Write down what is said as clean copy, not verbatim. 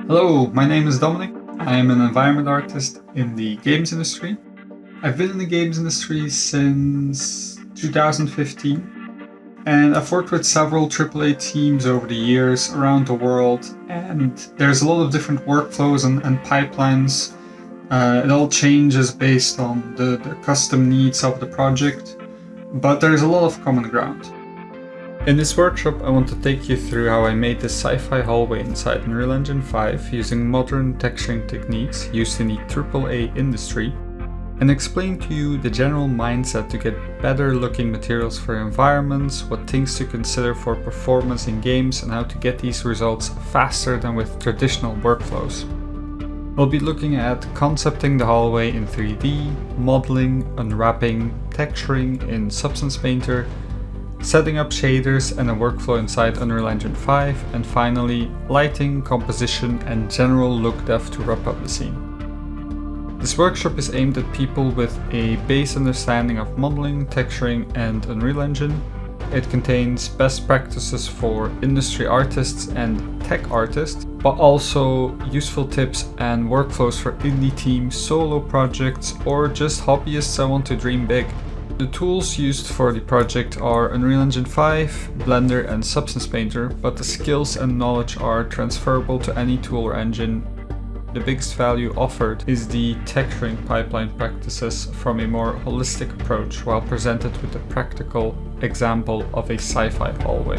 Hello, my name is Dominic. I am an environment artist in the games industry. I've been in the games industry since 2015, and I've worked with several AAA teams over the years around the world, and there's a lot of different workflows and pipelines. It all changes based on the custom needs of the project, but there's a lot of common ground. In this workshop, I want to take you through how I made this sci-fi hallway inside Unreal Engine 5 using modern texturing techniques used in the AAA industry, and explain to you the general mindset to get better looking materials for environments, what things to consider for performance in games, and how to get these results faster than with traditional workflows. We'll be looking at concepting the hallway in 3D, modeling, unwrapping, texturing in Substance Painter, setting up shaders and a workflow inside Unreal Engine 5, and finally, lighting, composition, and general look dev to wrap up the scene. This workshop is aimed at people with a base understanding of modeling, texturing, and Unreal Engine. It contains best practices for industry artists and tech artists, but also useful tips and workflows for indie teams, solo projects, or just hobbyists that want to dream big. The tools used for the project are Unreal Engine 5, Blender, and Substance Painter, but the skills and knowledge are transferable to any tool or engine. The biggest value offered is the texturing pipeline practices from a more holistic approach while presented with a practical example of a sci-fi hallway.